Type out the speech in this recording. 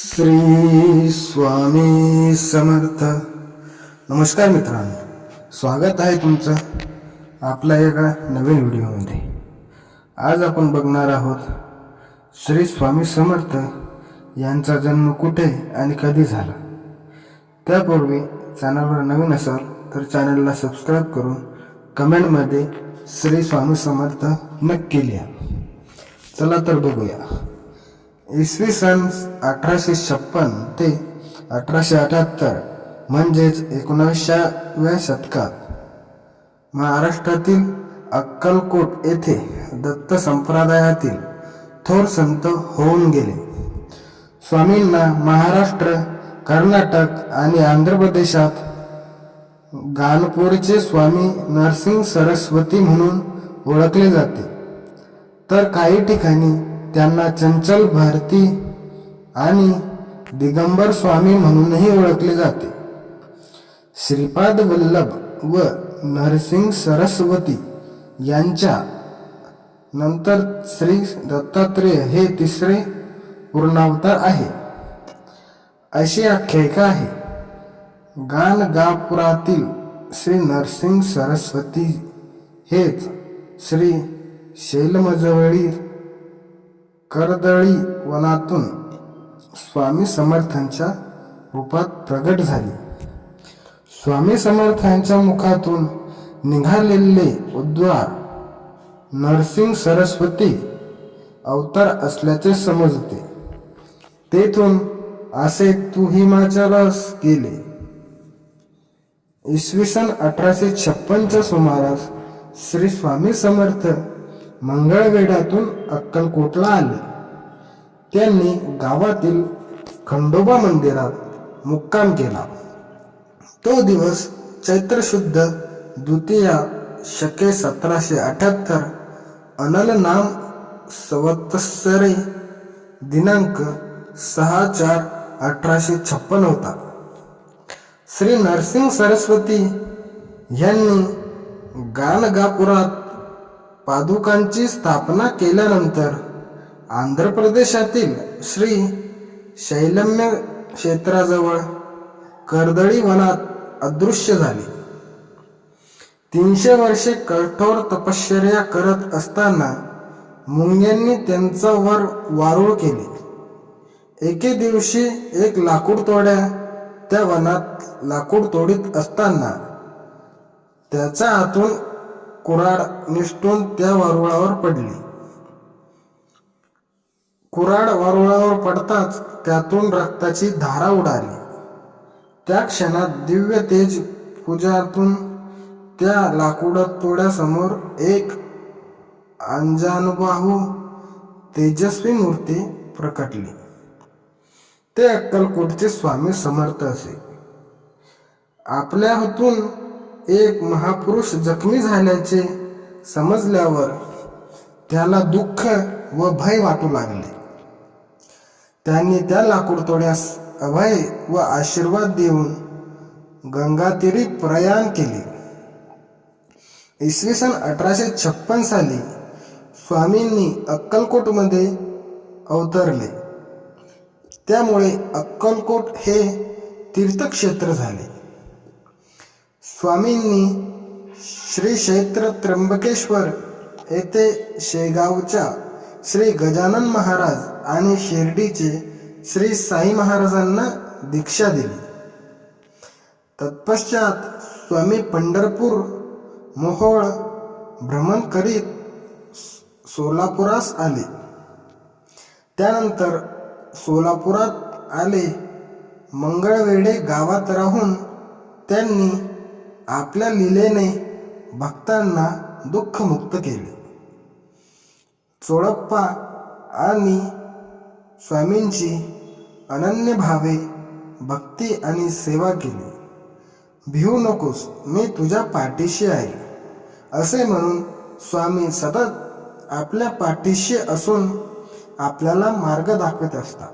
श्री स्वामी समर्थ. नमस्कार मित्रांनो, स्वागत आहे तुमचं आपल्या एका नवीन व्हिडिओमध्ये. आज आपण बघणार आहोत श्री स्वामी समर्थ यांचा जन्म कुठे आणि कधी झाला. त्यापूर्वी चॅनलवर नवीन असाल तर चॅनलला सबस्क्राईब करून कमेंटमध्ये श्री स्वामी समर्थ नक्की लिहा. चला तर बघूया. इसवी सन 1856 ते 1878 म्हणजेच 19व्या शतकात महाराष्ट्रातील अक्कलकोट येथे दत्त संप्रदायातील थोर संत होऊन गेले. स्वामींना महाराष्ट्र, कर्नाटक आणि आंध्र प्रदेशात गाणपूरचे स्वामी नरसिंह सरस्वती म्हणून ओळखले जाते, तर काही ठिकाणी त्यांना चंचल भारती आणि दिगंबर स्वामी म्हणूनही ओळखले जाते. श्रीपाद वल्लभ व नरसिंह सरस्वती यांच्या नंतर श्री दत्तात्रेय हे तिसरे पूर्णावतार आहे अशी आख्यायिका आहे. गाणगापुरातील श्री नरसिंह सरस्वती हेच श्री शैलमजवळील कर्दळी वनातून स्वामी समर्थांच्या रूपात प्रगट झाले. स्वामी समर्थांच्या मुखातून निघालेले उद्गार नरसिंह सरस्वती अवतार असल्याचे समजते. तेथून असे तू हिमाचलास गेले. इसवी सन 1856च्या सुमारास श्री स्वामी समर्थ मंगळवेढ्यातून अक्कलकोटला आले. त्यांनी गावातील खंडोबा मंदिरात मुक्काम केला. तो दिवस चैत्र शुद्ध द्वितीया शके 1778 अनल नाम संवत्सरे दिनांक 6/4/1856 होता. श्री नरसिंह सरस्वती यांनी गाणगापुरात पादुकांची स्थापना केल्यानंतर आंध्र प्रदेशातील श्री शैलम्य क्षेत्राजवळ कर्दळी वनात अदृश्य झाले. 300 वर्षे कठोर तपश्चर्या करत असताना मुंग्यांनी त्यांच्यावर वारूळ केले. एके दिवशी एक लाकूडतोड्या त्या वनात लाकूड तोडीत असताना त्याच्या हातून कुऱ्हाड निसटून त्या वारुळावर पडली. कुऱ्हाड वारुळावर पडताच त्यातून रक्ताची धारा उडाली. त्या क्षणात दिव्य तेज पुंजातून त्या लाकूडतोड्यासमोर एक अंजनबाहू तेजस्वी मूर्ती प्रकटली. ते अक्कलकोटचे स्वामी समर्थ असे. आपल्या हातून एक महापुरुष जखमी झाल्याचे समजल्यावर त्याला दुःख व भय वाटू लागले. त्यांनी त्या लाकूडतोड्यास अभय व आशीर्वाद देऊन गंगातीरी प्रयाण केले. इसवी सन 1856 साली स्वामींनी अक्कलकोटमध्ये अवतरले. त्यामुळे अक्कलकोट हे तीर्थक्षेत्र झाले. स्वामींनी श्री क्षेत्र त्र्यंबकेश्वर येथे शेगावच्या श्री गजानन महाराज आणि शिर्डीचे श्री साई महाराजांना दीक्षा दिली. तत्पश्चात स्वामी पंढरपूर, मोहोळ भ्रमण करीत सोलापुरास आले. त्यानंतर सोलापुरात आले. मंगळवेढे गावात राहून त्यांनी आपल्या लीलेने भक्तांना दुःखमुक्त केले. चोळप्पा आणि स्वामींची अनन्य भावे भक्ती आणि सेवा केली. भिवू नकोस, मी तुझ्या पाठीशी आहे असे म्हणून स्वामी सतत आपल्या पाठीशी असून आपल्याला मार्ग दाखवत असतात.